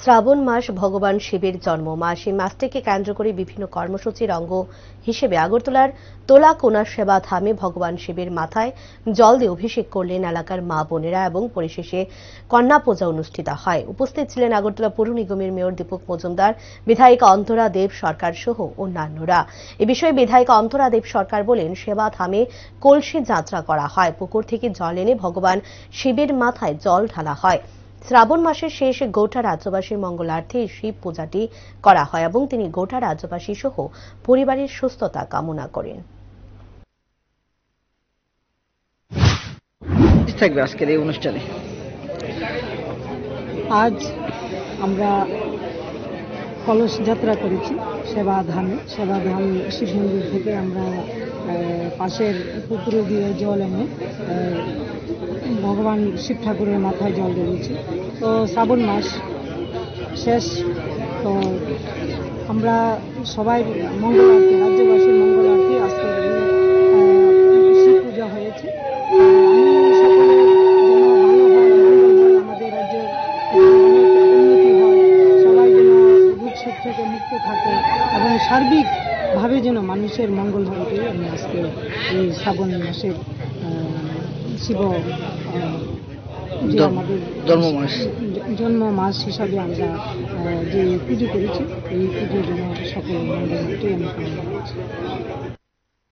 শ্রাবণ মাস ভগবান শিবের জন্ম মাস। এই মাসটিকে কেন্দ্র করে বিভিন্ন কর্মসূচির অঙ্গ হিসেবে আগরতলার তোলাকোনা সেবা ধামে ভগবান শিবের মাথায় জল দিয়ে অভিষেক করলেন এলাকার মা বোনেরা এবং পরিশেষে কন্যা পূজা অনুষ্ঠিত হয়। উপস্থিত ছিলেন আগরতলা পৌর নিগমের মেয়র দীপক মজুমদার, বিধায়িকা অন্তরা দেব সরকার সহ অন্যান্যরা। এ বিষয়ে বিধায়িকা অন্তরা দেব সরকার বলেন, সেবা ধামে কলসি যাত্রা করা হয়, পুকুর থেকে জল এনে ভগবান শিবের মাথায় জল ঢালা হয়। শ্রাবণ মাসের শেষে গোটা রাজ্যবাসীর মঙ্গলার্থে শিব পূজাটি করা হয় এবং তিনি গোটা রাজ্যবাসী সহ পরিবারের সুস্থতা কামনা করেন। থাকবে আজকের এই অনুষ্ঠানে। আজ আমরা কলস যাত্রা করেছি সেবাধাম শিব মন্দির থেকে। আমরা পাশের পুকুরে দিয়ে জল এনে ভগবান শিব ঠাকুরের মাথায় জল দিয়েছি। তো শ্রাবণ মাস শেষ, তো আমরা সবাই মঙ্গলারতি, রাজ্যবাসীর মঙ্গলারতি আজকের শিব পূজা হয়েছে। আমাদের রাজ্যের অনেক উন্নতি হয়, সবাই যেন রোগ শোক থেকে মুক্ত থাকে এবং সার্বিকভাবে যেন মানুষের মঙ্গল হয়। আমি আজকে এই শ্রাবণ মাসের শিব যে আমাদের জন্ম মাস হিসাবে আমরা যে পুজো করেছি, এই পুজোর জন্য সকল মঙ্গল আমি কামনা করছি।